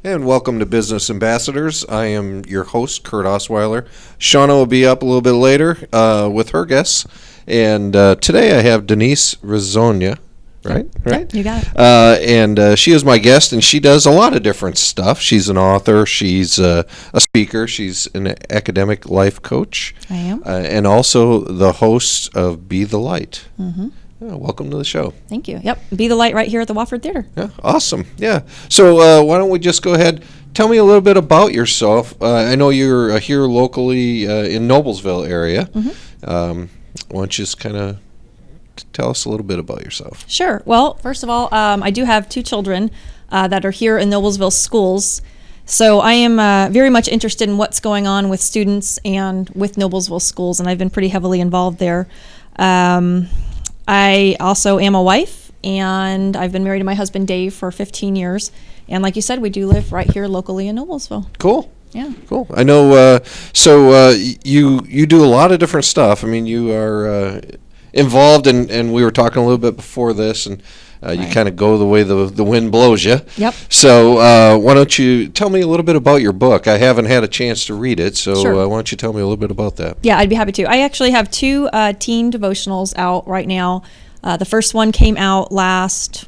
And welcome to Business Ambassadors. I am your host, Curt Osweiler. Shauna will be up a little bit later with her guests. And today I have Denise Rezsonya, right? Yep, you got it. And she is my guest, and she does a lot of different stuff. She's an author. She's a speaker. She's an academic life coach. I am. And also the host of Be the Light. Mm-hmm. Welcome to the show. Thank you. Yep. Be the Light right here at the Wofford Theater. Yeah, awesome. Yeah. So why don't we just go ahead, tell me a little bit about yourself. I know you're here locally in Noblesville area. Mm-hmm. Why don't you just kind of tell us a little bit about yourself? Sure. Well, first of all, I do have two children that are here in Noblesville schools. So I am very much interested in what's going on with students and with Noblesville schools, and I've been pretty heavily involved there. I also am a wife, and I've been married to my husband, Dave, for 15 years. And like you said, we do live right here locally in Noblesville. Cool. Yeah. Cool. I know, you do a lot of different stuff. I mean, you are involved, and we were talking a little bit before this, and you Right. kind of go the way the wind blows you. Yep. So why don't you tell me a little bit about your book? I haven't had a chance to read it, so Sure. why don't you tell me a little bit about that? Yeah, I'd be happy to. I actually have two teen devotionals out right now. The first one came out last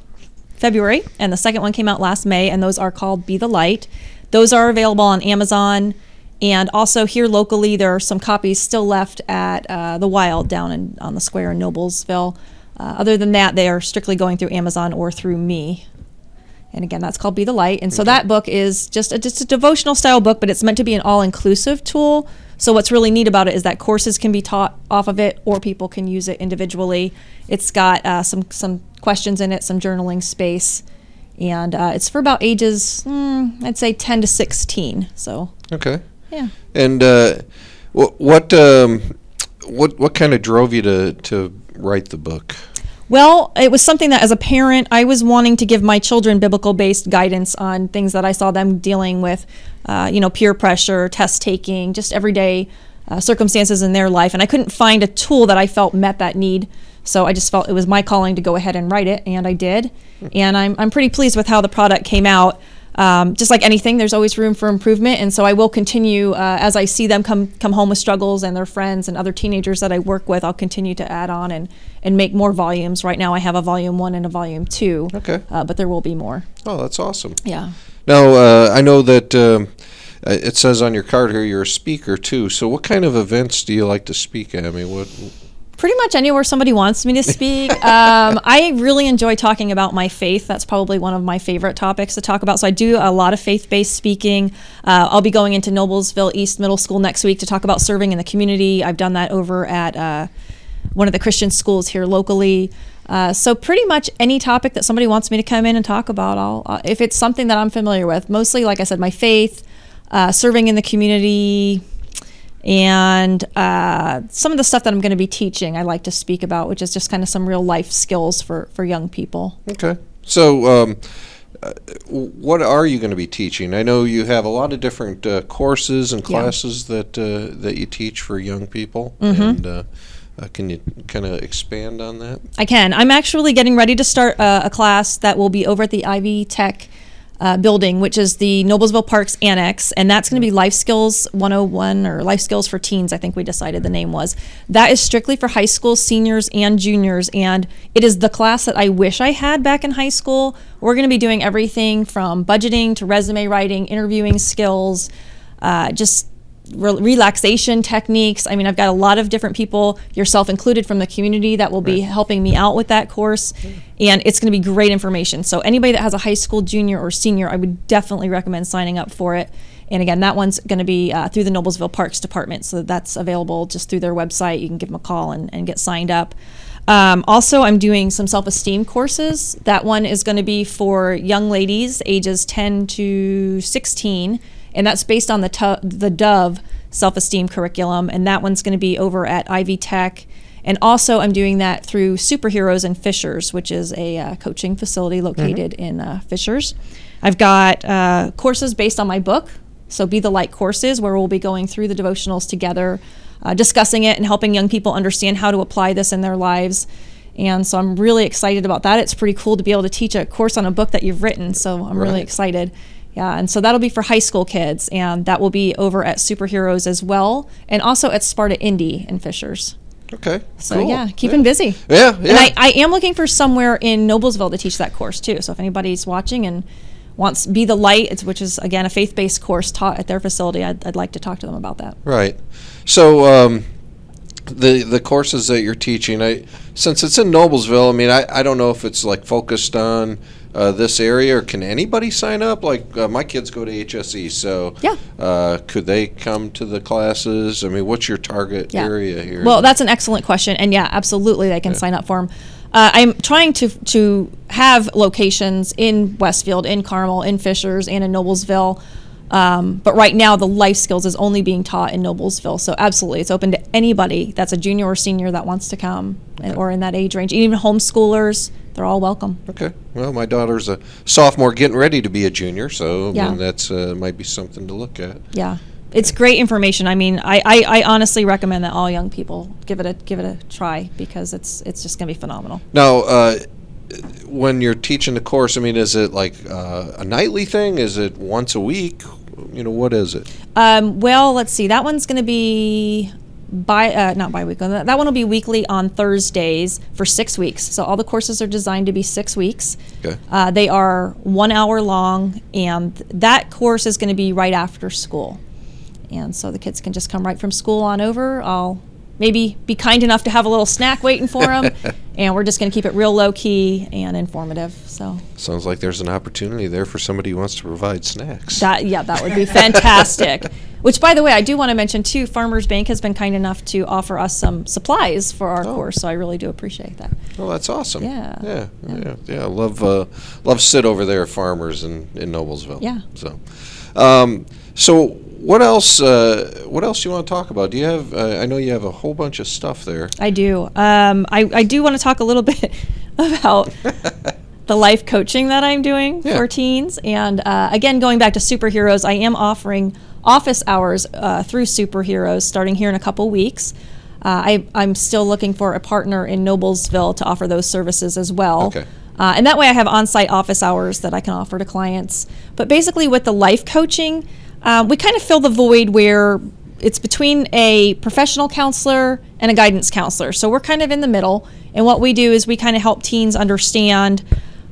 February, and the second one came out last May, and those are called Be the Light. Those are available on Amazon, and also here locally, there are some copies still left at the Wild down on the square in Noblesville. Other than that, they are strictly going through Amazon or through me. And again, that's called Be the Light. And so that book is just a devotional style book, but it's meant to be an all-inclusive tool. So what's really neat about it is that courses can be taught off of it, or people can use it individually. It's got some questions in it, some journaling space, and it's for about ages, I'd say 10 to 16. So Okay. yeah. And what kind of drove you to write the book? Well, it was something that as a parent, I was wanting to give my children biblical-based guidance on things that I saw them dealing with, peer pressure, test taking, just everyday circumstances in their life. And I couldn't find a tool that I felt met that need. So I just felt it was my calling to go ahead and write it, and I did. And I'm pretty pleased with how the product came out. Just like anything, there's always room for improvement, and so I will continue as I see them come home with struggles, and their friends and other teenagers that I work with. I'll continue to add on and make more volumes. Right now, I have a volume 1 and a volume 2. Okay. But there will be more. Oh, that's awesome. Yeah. Now, I know that it says on your card here you're a speaker too. So, what kind of events do you like to speak at? I mean, what? Pretty much anywhere somebody wants me to speak. I really enjoy talking about my faith. That's probably one of my favorite topics to talk about. So I do a lot of faith-based speaking. I'll be going into Noblesville East Middle School next week to talk about serving in the community. I've done that over at one of the Christian schools here locally. So pretty much any topic that somebody wants me to come in and talk about, if it's something that I'm familiar with. Mostly, like I said, my faith, serving in the community, and some of the stuff that I'm going to be teaching I like to speak about, which is just kind of some real life skills for young people. Okay. So what are you going to be teaching? I know you have a lot of different courses and classes that you teach for young people. Mm-hmm. And can you kind of expand on that? I can. I'm actually getting ready to start a class that will be over at the Ivy Tech building, which is the Noblesville Parks Annex, and that's going to be Life Skills 101, or Life Skills for Teens, I think we decided the name was. That is strictly for high school seniors and juniors, and it is the class that I wish I had back in high school. We're going to be doing everything from budgeting to resume writing, interviewing skills, just relaxation techniques. I mean, I've got a lot of different people, yourself included, from the community that will be helping me out with that course, and it's going to be great information. So anybody that has a high school junior or senior, I would definitely recommend signing up for it. And again, that one's going to be through the Noblesville Parks Department, so that's available just through their website. You can give them a call and get signed up. Also, I'm doing some self-esteem courses. That one is going to be for young ladies ages 10 to 16, and that's based on the Dove self-esteem curriculum, and that one's going to be over at Ivy Tech. And also I'm doing that through Superheroes in Fishers, which is a coaching facility located in Fishers. I've got courses based on my book, so Be the Light courses, where we'll be going through the devotionals together, discussing it and helping young people understand how to apply this in their lives. And so I'm really excited about that. It's pretty cool to be able to teach a course on a book that you've written, so I'm really excited. Yeah, and so that'll be for high school kids, and that will be over at Superheroes as well, and also at Sparta Indy in Fishers. Okay. So cool. yeah, keeping busy. Yeah. And I am looking for somewhere in Noblesville to teach that course too. So if anybody's watching and wants Be the Light, which is again a faith-based course taught at their facility, I'd like to talk to them about that. Right. So the courses that you're teaching, since it's in Noblesville, I mean, I don't know if it's like focused on this area, or can anybody sign up? Like my kids go to HSE, so yeah. Could they come to the classes? I mean, what's your target area here? Well, that's an excellent question, and yeah, absolutely, they can sign up for them. I'm trying to have locations in Westfield, in Carmel, in Fishers, and in Noblesville. But right now, the life skills is only being taught in Noblesville. So absolutely, it's open to anybody that's a junior or senior that wants to come, or in that age range. Even homeschoolers, they're all welcome. Okay. Well, my daughter's a sophomore getting ready to be a junior, so I mean, that's might be something to look at. Yeah. It's great information. I mean, I honestly recommend that all young people give it a try, because it's just going to be phenomenal. Now, when you're teaching the course, I mean, is it like a nightly thing? Is it once a week? You know, what is it? Well, let's see. That one's going to be not bi-weekly. That one will be weekly on Thursdays for 6 weeks. So all the courses are designed to be 6 weeks. Okay. They are 1 hour long, and that course is going to be right after school. And so the kids can just come right from school on over. I'll maybe be kind enough to have a little snack waiting for them, and we're just going to keep it real low-key and informative. So sounds like there's an opportunity there for somebody who wants to provide snacks. That would be fantastic. Which, by the way, I do want to mention, too, Farmers Bank has been kind enough to offer us some supplies for our course, so I really do appreciate that. Well, that's awesome. Yeah. I love sit over there at Farmers in Noblesville. Yeah. So what else you want to talk about? Do you have? I know you have a whole bunch of stuff there. I do. I do want to talk a little bit about the life coaching that I'm doing for teens. And again, going back to Superheroes, I am offering office hours through Superheroes starting here in a couple weeks. I'm still looking for a partner in Noblesville to offer those services as well. Okay. And that way I have on-site office hours that I can offer to clients. But basically with the life coaching, we kind of fill the void where it's between a professional counselor and a guidance counselor. So we're kind of in the middle. And what we do is we kind of help teens understand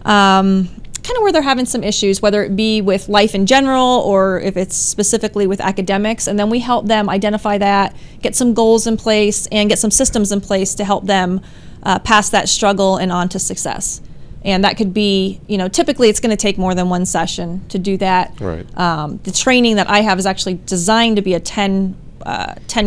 kind of where they're having some issues, whether it be with life in general or if it's specifically with academics. And then we help them identify that, get some goals in place, and get some systems in place to help them pass that struggle and on to success. And that could be, typically it's going to take more than one session to do that. Right. The training that I have is actually designed to be a 10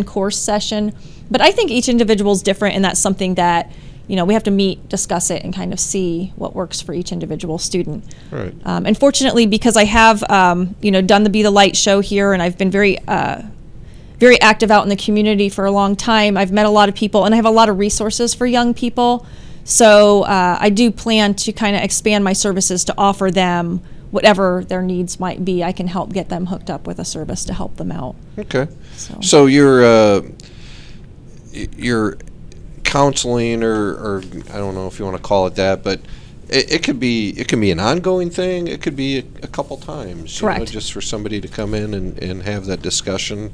course session. But I think each individual is different, and that's something that, we have to meet, discuss it, and kind of see what works for each individual student. Right. And fortunately, because I have, done the Be the Light show here, and I've been very active out in the community for a long time, I've met a lot of people, and I have a lot of resources for young people. So I do plan to kind of expand my services to offer them whatever their needs might be. I can help get them hooked up with a service to help them out. Okay. So you're counseling, or I don't know if you want to call it that, but it can be an ongoing thing. It could be a couple times. Correct. Just for somebody to come in and have that discussion.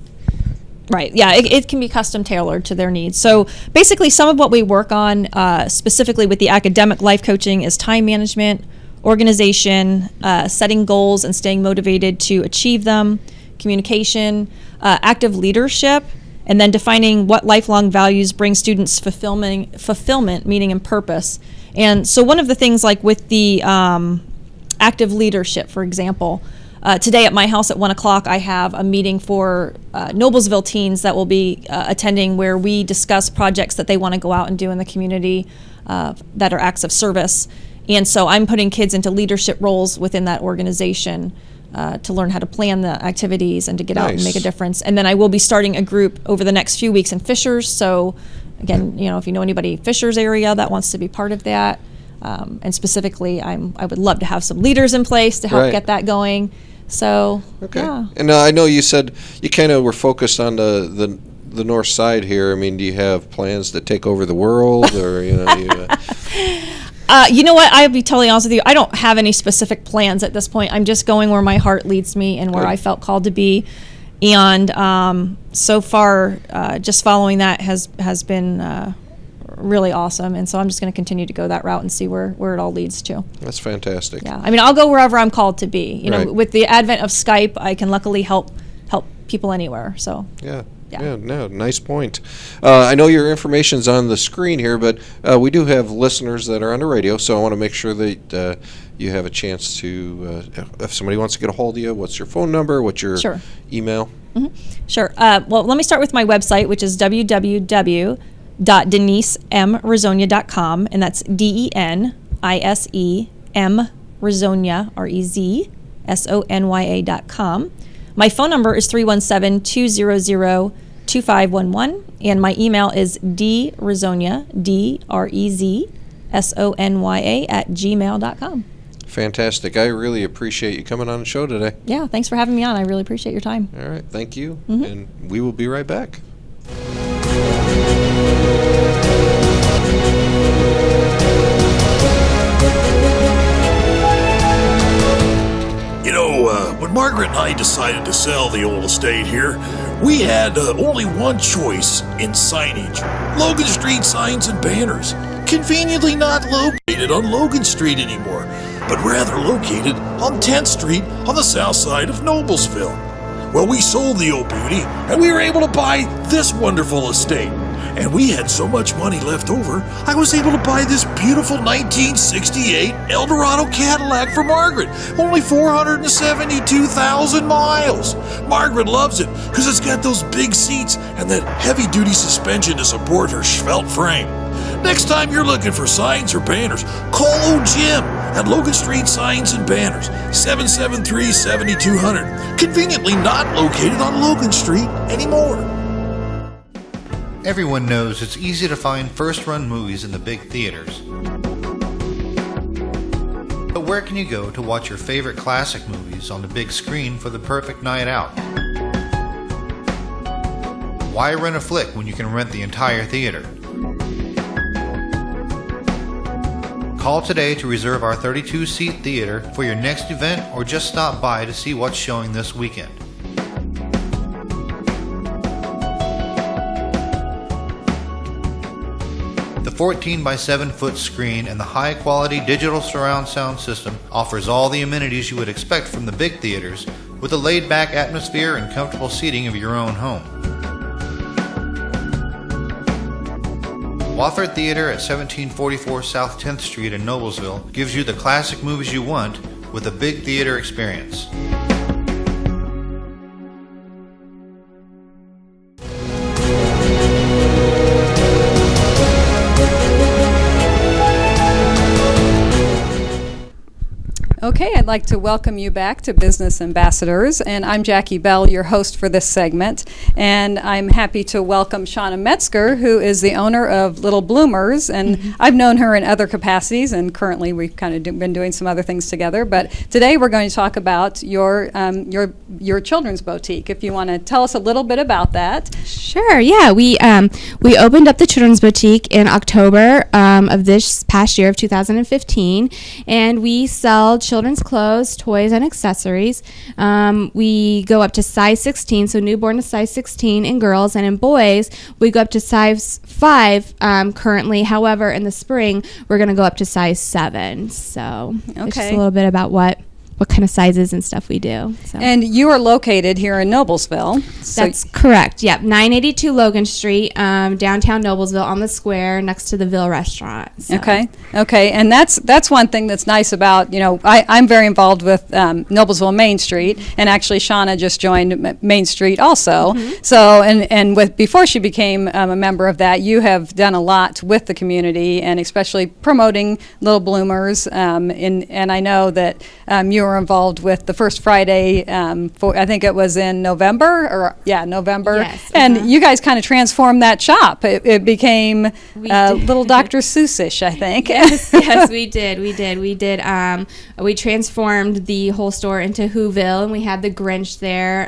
Right. Yeah, it can be custom tailored to their needs. So basically, some of what we work on specifically with the academic life coaching is time management, organization, setting goals and staying motivated to achieve them, communication, active leadership, and then defining what lifelong values bring students fulfillment, meaning, and purpose. And so one of the things, like with the active leadership, for example, today at my house at 1 o'clock, I have a meeting for Noblesville teens that will be attending, where we discuss projects that they want to go out and do in the community that are acts of service. And so I'm putting kids into leadership roles within that organization to learn how to plan the activities and to get out and make a difference. And then I will be starting a group over the next few weeks in Fishers. So again, if you know anybody Fishers area that wants to be part of that, and specifically, I would love to have some leaders in place to help get that going. So, okay. Yeah. And I know you said you kind of were focused on the north side here. I mean, do you have plans to take over the world, or You know what? I'll be totally honest with you. I don't have any specific plans at this point. I'm just going where my heart leads me and where Good. I felt called to be. And so far, just following that has been really awesome. And so I'm just going to continue to go that route and see where it all leads to. That's fantastic. Yeah. I mean, I'll go wherever I'm called to be. You know, Right. with the advent of Skype, I can luckily help people anywhere. So. Yeah. Yeah. Yeah, no, nice point. I know your information's on the screen here, but we do have listeners that are on the radio, so I want to make sure that you have a chance to, if somebody wants to get a hold of you, what's your phone number, what's your Sure. email? Sure. Well, let me start with my website, which is www.denisemrezzonya.com, and that's DENISEM Rezzonya, REZSONYA.com. My phone number is 317-200-2511, and my email is drezzonya, DREZSONYA @gmail.com. Fantastic. I really appreciate you coming on the show today. Yeah, thanks for having me on. I really appreciate your time. All right, thank you, and we will be right back. When Margaret and I decided to sell the old estate here, we had only one choice in signage. Logan Street signs and banners. Conveniently not located on Logan Street anymore, but rather located on 10th Street on the south side of Noblesville. Well, we sold the old beauty, and we were able to buy this wonderful estate. And we had so much money left over, I was able to buy this beautiful 1968 Eldorado Cadillac for Margaret. Only 472,000 miles. Margaret loves it because it's got those big seats and that heavy-duty suspension to support her svelte frame. Next time you're looking for signs or banners, call old Jim at Logan Street Signs and Banners, 773-7200. Conveniently not located on Logan Street anymore. Everyone knows it's easy to find first-run movies in the big theaters. But where can you go to watch your favorite classic movies on the big screen for the perfect night out? Why rent a flick when you can rent the entire theater? Call today to reserve our 32-seat theater for your next event, or just stop by to see what's showing this weekend. The 14 by 7 foot screen and the high quality digital surround sound system offers all the amenities you would expect from the big theaters, with a laid back atmosphere and comfortable seating of your own home. Wofford Theater at 1744 South 10th Street in Noblesville gives you the classic movies you want with a big theater experience. Okay, I'd like to welcome you back to Business Ambassadors, and I'm Jackie Bell, your host for this segment, and I'm happy to welcome Shauna Metzger, who is the owner of Little Bloomers, and I've known her in other capacities, and currently we've kind of been doing some other things together, but today we're going to talk about your children's boutique. If you want to tell us a little bit about that. Sure, yeah. We opened up the children's boutique in October of this past year of 2015, and we sell children's clothes, toys, and accessories. We go up to size 16, so newborn to size 16 in girls, and in boys, we go up to size 5 currently. However, in the spring, we're going to go up to size 7. So it's just a little bit about what kind of sizes and stuff we do. So. And you are located here in Noblesville. That's correct. Yep, 982 Logan Street, downtown Noblesville, on the square next to the Ville restaurant. So. Okay, and that's one thing that's nice about, I'm very involved with Noblesville Main Street, and actually Shauna just joined Main Street also. So and before she became a member of that, you have done a lot with the community, and especially promoting Little Bloomers. And I know that you were involved with the First Friday for, I think it was in November. Yes, and you guys kind of transformed that shop. It became Little Dr. Seussish, I think. Yes, we did. We transformed the whole store into Whoville, and we had the Grinch there.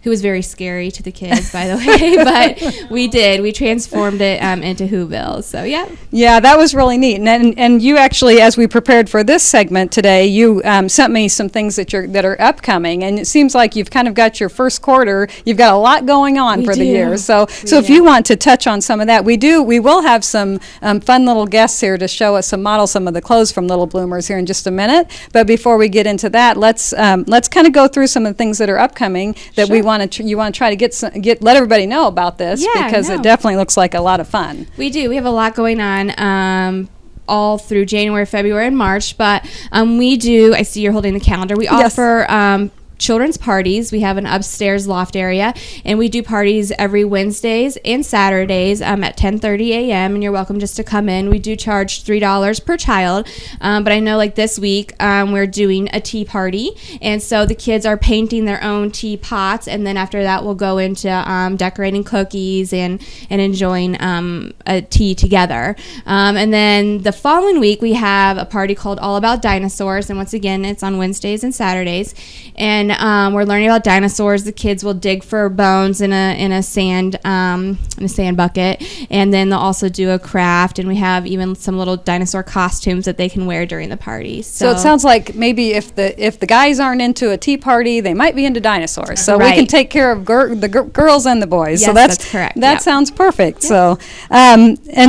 who was very scary to the kids, by the way. But we transformed it into Whoville. So yeah, that was really neat. And you actually, as we prepared for this segment today, you sent me some things that are upcoming, and it seems like you've kind of got your first quarter. You've got a lot going on for the year. So if you want to touch on some of that, we will have some fun little guests here to show us model some of the clothes from Little Bloomers here in just a minute. But before we get into that, let's kind of go through some of the things that are upcoming that we want to you want to try to let everybody know about this, because it definitely looks like a lot of fun. We do. We have a lot going on. All through January, February, and March, but we do. I see you're holding the calendar. We offer children's parties. We have an upstairs loft area, and we do parties every Wednesdays and Saturdays at 10:30 a.m. and you're welcome just to come in. We do charge $3 per child, but I know like this week we're doing a tea party, and so the kids are painting their own tea pots, and then after that we'll go into decorating cookies and enjoying a tea together. And then the following week we have a party called All About Dinosaurs, and once again it's on Wednesdays and Saturdays, and we're learning about dinosaurs. The kids will dig for bones in a sand bucket, and then they'll also do a craft. And we have even some little dinosaur costumes that they can wear during the party. So it sounds like maybe if the guys aren't into a tea party, they might be into dinosaurs. So we can take care of the girls and the boys. Yes, so that's correct. That sounds perfect. Yep.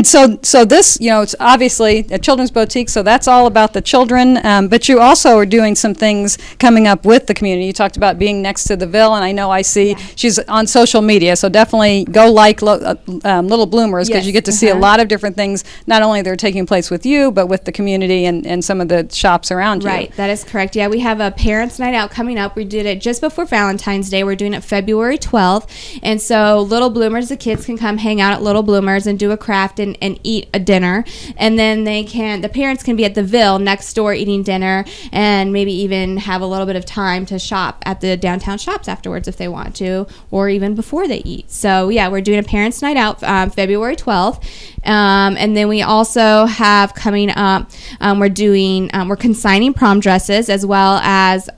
So so this, it's obviously a children's boutique. So that's all about the children. But you also are doing some things coming up with the community. You talked about being next to the Ville, and I know I see she's on social media, so definitely go like Little Bloomers, because you get to see a lot of different things, not only that are taking place with you, but with the community and some of the shops around you. Right, that is correct. Yeah, we have a Parents' Night Out coming up. We did it just before Valentine's Day. We're doing it February 12th, and so Little Bloomers, the kids can come hang out at Little Bloomers and do a craft and eat a dinner, and then the parents can be at the Ville next door eating dinner, and maybe even have a little bit of time to shop at the downtown shops afterwards if they want to, or even before they eat. So we're doing a Parents' Night Out February 12th, and then we also have coming up, we're consigning prom dresses, as well as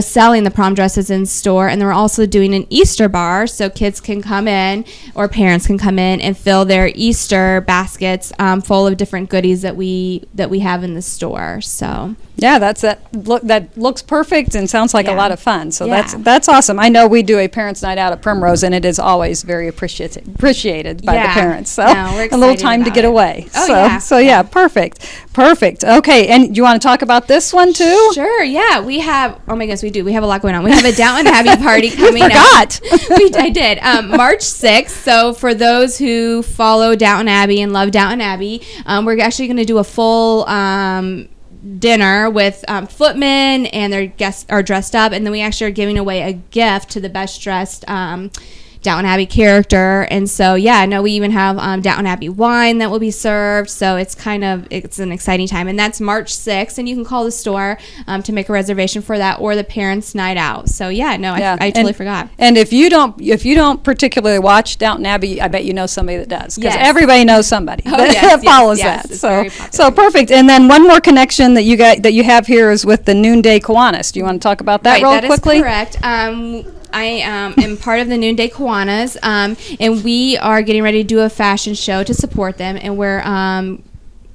selling the prom dresses in store, and then we're also doing an Easter bar, so kids can come in, or parents can come in and fill their Easter baskets full of different goodies that we have in the store. So that looks perfect and sounds like a lot of fun. So that's awesome. I know we do a Parents' Night Out at Primrose, and it is always very appreciated by the parents. So we're a little time to get away. Oh, Perfect. Okay, and you want to talk about this one too? Sure. Yeah, we have. Oh my goodness, we do. We have a lot going on. We have a Downton Abbey party coming up. I did. March 6th. So for those who follow Downton Abbey and love Downton Abbey, we're actually going to do a full dinner with footmen, and their guests are dressed up, and then we actually are giving away a gift to the best dressed Downton Abbey character. And so we even have Downton Abbey wine that will be served, so it's an exciting time, and that's March 6th, and you can call the store to make a reservation for that, or the Parents' Night Out. So I totally forgot. And if you don't particularly watch Downton Abbey, I bet you know somebody that does, because everybody knows somebody that follows that. So perfect. And then one more connection that you have here is with the Noonday Kiwanis. Do you want to talk about that real quickly? That is correct. I am part of the Noonday Kiwanis, and we are getting ready to do a fashion show to support them, and we're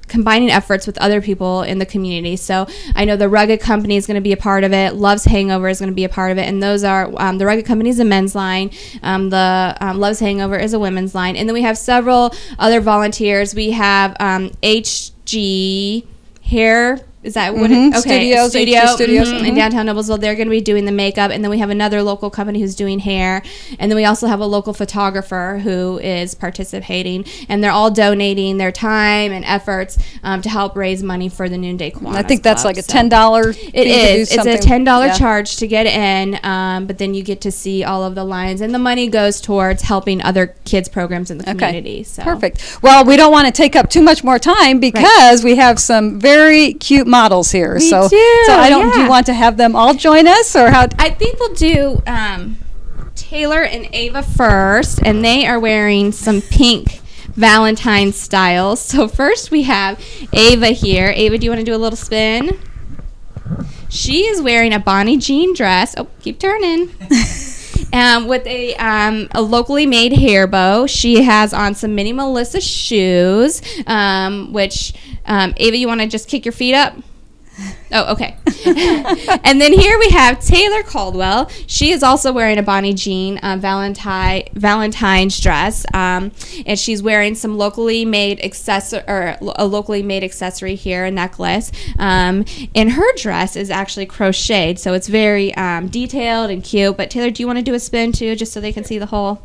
combining efforts with other people in the community. So I know the Rugged Company is going to be a part of it. Love's Hangover is going to be a part of it, and those are the Rugged Company is a men's line. The Love's Hangover is a women's line, and then we have several other volunteers. We have HG Hair. Is that what it is? Okay. Studios in downtown Noblesville. They're going to be doing the makeup. And then we have another local company who's doing hair. And then we also have a local photographer who is participating. And they're all donating their time and efforts to help raise money for the Noonday Kiwanis I think that's like a $10 It is. It's a $10 charge to get in. But then you get to see all of the lines. And the money goes towards helping other kids' programs in the community. So. Perfect. Well, we don't want to take up too much more time, because we have some very cute models here. Do you want to have them all join us, or how? I think we'll do Taylor and Ava first, and they are wearing some pink Valentine styles. So first we have Ava here. Ava, do you want to do a little spin? She is wearing a Bonnie Jean dress. Oh, keep turning. with a locally made hair bow. She has on some Mini Melissa shoes, which, Ava, you want to just kick your feet up? Oh, okay. And then here we have Taylor Caldwell. She is also wearing a Bonnie Jean Valentine's dress, and she's wearing some locally made a locally made accessory here, a necklace. And her dress is actually crocheted, so it's very detailed and cute. But Taylor, do you want to do a spin too, just so they can see the whole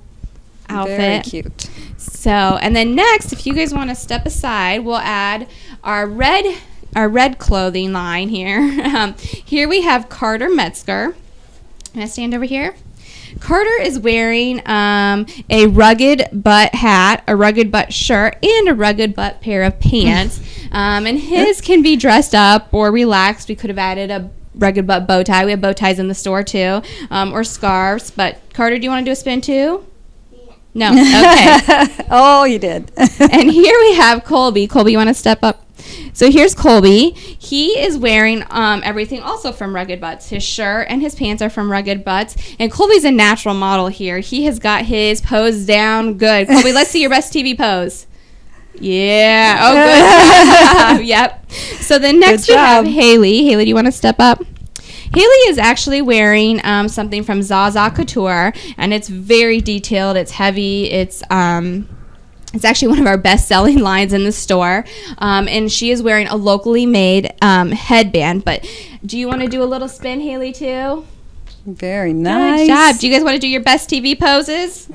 outfit? Very cute. So, and then next, if you guys want to step aside, we'll add our red clothing line here. Here we have Carter Metzger. Can I stand over here? Carter is wearing a rugged butt hat, a rugged butt shirt, and a rugged butt pair of pants. And his can be dressed up or relaxed. We could have added a rugged butt bow tie. We have bow ties in the store too, or scarves. But Carter, do you want to do a spin too? No. Okay. Oh, you did. And here we have Colby. Colby, you want to step up? So here's Colby. He is wearing everything also from Rugged Butts. His shirt and his pants are from Rugged Butts. And Colby's a natural model here. He has got his pose down good. Colby, let's see your best TV pose. Yeah. Oh, good. Yep. So then next we have Haley. Haley, do you want to step up? Haley is actually wearing something from Zaza Couture, and it's very detailed. It's heavy. It's actually one of our best-selling lines in the store, and she is wearing a locally made headband. But do you want to do a little spin, Haley, too? Very nice. Good job. Do you guys want to do your best TV poses?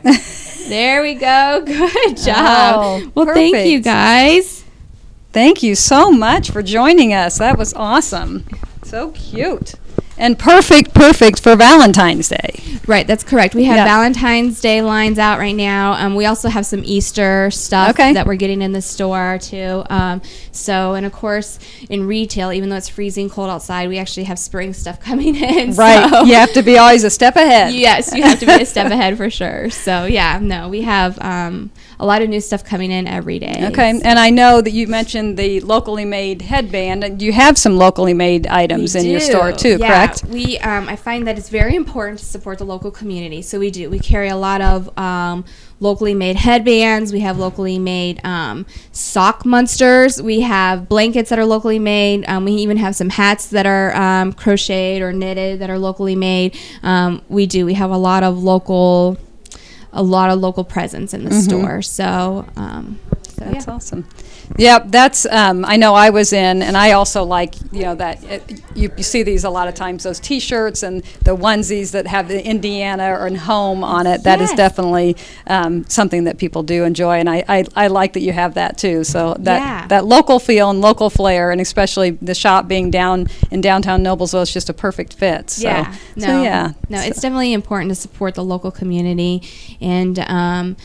There we go. Good job. Oh, well, perfect. Thank you, guys. Thank you so much for joining us. That was awesome. So cute. And perfect for Valentine's Day. Right, that's correct. We have Yeah. Valentine's Day lines out right now. We also have some Easter stuff that we're getting in the store too. And of course, in retail, even though it's freezing cold outside, we actually have spring stuff coming in. Right, So. you have to be always a step ahead. Yes, you have to be a step ahead for sure. So yeah, no, we have a lot of new stuff coming in every day. Okay, and I know that you mentioned the locally made headband, and you have some locally made items in your store too, correct? We I find that it's very important to support the local community. So we do. We carry a lot of locally made headbands. We have locally made sock monsters. We have blankets that are locally made. We even have some hats that are crocheted or knitted that are locally made. We have a lot of local presence in the store. So That's awesome. Yep, that's, I know I was in, and I also like, you see these a lot of times, those T-shirts and the onesies that have the Indiana or home on it. That is definitely something that people do enjoy, and I like that you have that too. So that local feel and local flair, and especially the shop being down in downtown Noblesville, is just a perfect fit. So, it's definitely important to support the local community and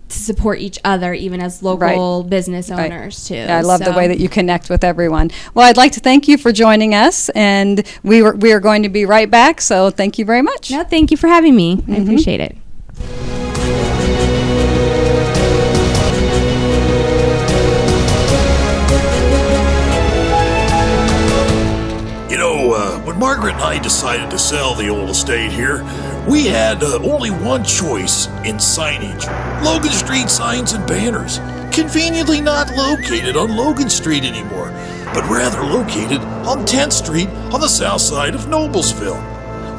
to support each other, even as local business owners too. Yeah, I love the way that you connect with everyone. Well, I'd like to thank you for joining us, and we are going to be right back. So thank you very much. No, thank you for having me. I appreciate it. When Margaret and I decided to sell the old estate here, we had only one choice in signage: Logan Street signs and banners. Conveniently not located on Logan Street anymore, but rather located on 10th Street on the south side of Noblesville.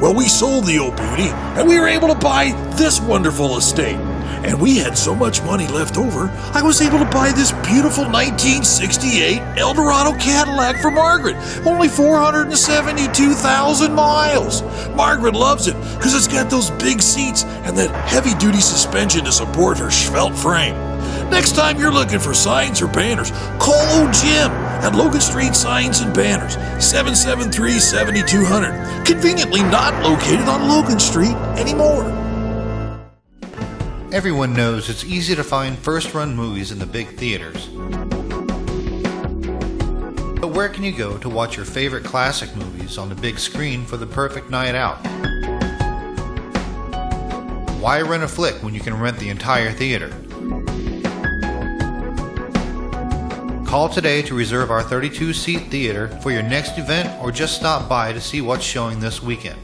Well, we sold the old beauty, and we were able to buy this wonderful estate. And we had so much money left over, I was able to buy this beautiful 1968 Eldorado Cadillac for Margaret. Only 472,000 miles. Margaret loves it because it's got those big seats and that heavy-duty suspension to support her svelte frame. Next time you're looking for signs or banners, call old Jim at Logan Street Signs and Banners, 773-7200. Conveniently not located on Logan Street anymore. Everyone knows it's easy to find first-run movies in the big theaters. But where can you go to watch your favorite classic movies on the big screen for the perfect night out? Why rent a flick when you can rent the entire theater? Call today to reserve our 32-seat theater for your next event, or just stop by to see what's showing this weekend.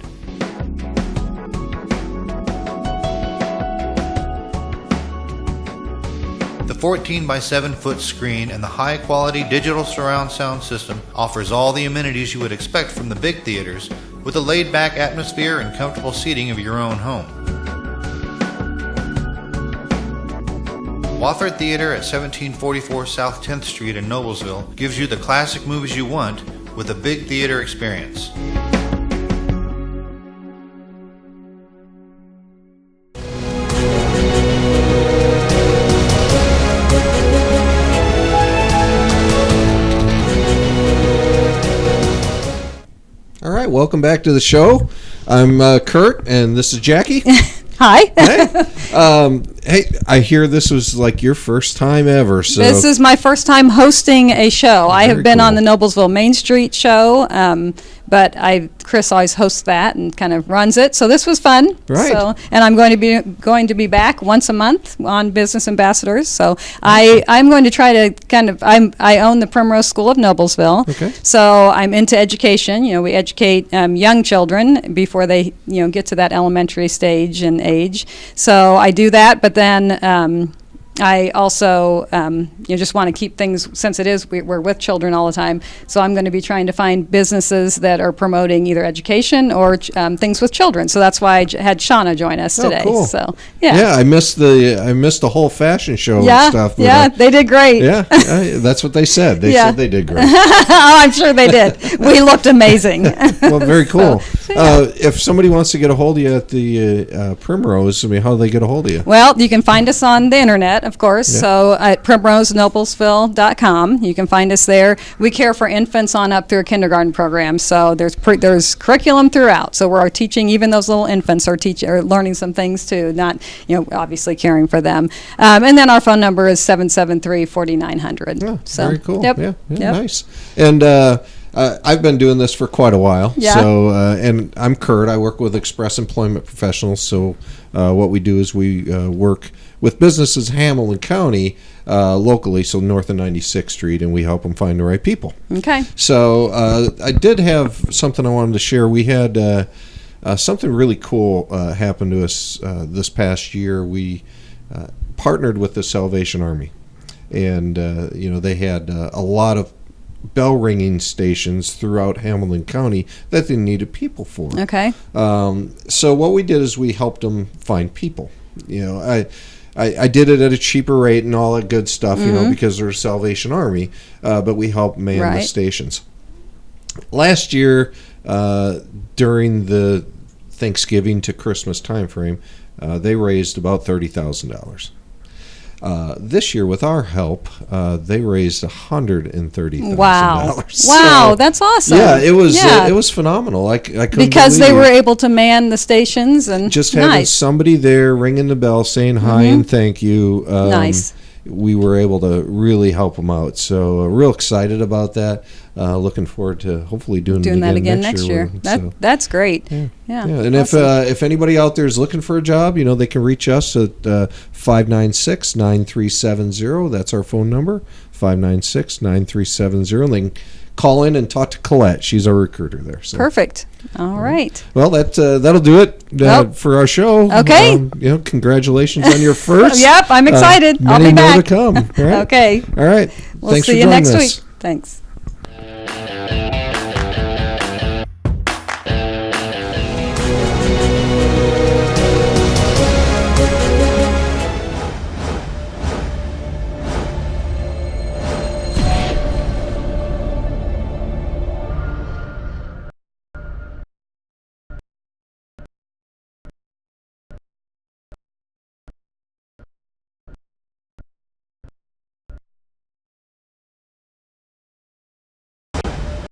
14 by 7 foot screen and the high quality digital surround sound system offers all the amenities you would expect from the big theaters with a laid back atmosphere and comfortable seating of your own home. Wofford Theater at 1744 South 10th Street in Noblesville gives you the classic movies you want with a big theater experience. All right, welcome back to the show. I'm Curt, and this is Jackie. Hi. Hey, I hear this was like your first time ever. So This is my first time hosting a show. I have been cool. on the Noblesville Main Street show, but Chris always hosts that and kind of runs it. So this was fun. Right. So, and I'm going to be back once a month on Business Ambassadors. So I'm going to try to I own the Primrose School of Noblesville. Okay. So I'm into education. We educate young children before they get to that elementary stage and age. So I do that, but then I also just want to keep things, since we're with children all the time, so I'm going to be trying to find businesses that are promoting either education or things with children. So that's why I had Shauna join us today. Cool. So yeah, I missed the whole fashion show and stuff. Yeah, they did great. Yeah, that's what they said. They said they did great. Oh, I'm sure they did. We looked amazing. Well, very cool. If somebody wants to get a hold of you at the Primrose, I mean, how do they get a hold of you? Well, you can find us on the internet, of course. Yeah. So at primrosenoblesville.com, you can find us there. We care for infants on up through a kindergarten program. So there's curriculum throughout. So we're teaching, even those little infants are learning some things too, not, obviously caring for them. And then our phone number is 773-4900. Oh, So, very cool. Yep. Yeah, Yep. Nice. And I've been doing this for quite a while. Yeah. So, and I'm Curt. I work with Express Employment Professionals. So, what we do is we work with businesses in Hamilton County locally, so north of 96th Street, and we help them find the right people. Okay. So, I did have something I wanted to share. We had something really cool happen to us this past year. We partnered with the Salvation Army, and they had a lot of bell ringing stations throughout Hamilton County that they needed people for. Okay. So what we did is we helped them find people. I did it at a cheaper rate and all that good stuff, because they're Salvation Army, but we helped man the stations. Last year, during the Thanksgiving to Christmas time frame, they raised about $30,000. This year, with our help, they raised $130,000. Wow! So, Wow, that's awesome. Yeah, it was phenomenal. I couldn't because they believe were it. able to man the stations and Just having nice. somebody there ringing the bell, saying hi and thank you. Nice. We were able to really help them out. So real excited about that. Looking forward to hopefully doing that it again next year. That's great. Yeah. And awesome. if anybody out there is looking for a job, they can reach us at 596-9370. That's our phone number, 596-9370. And they can call in and talk to Colette. She's our recruiter there. So. Perfect. All right. Well, that'll do it for our show. Okay. Congratulations on your first. Yep, I'm excited. I'll many be more back. to come. All right. Okay. All right. We'll Thanks see for you joining next us. week. Thanks.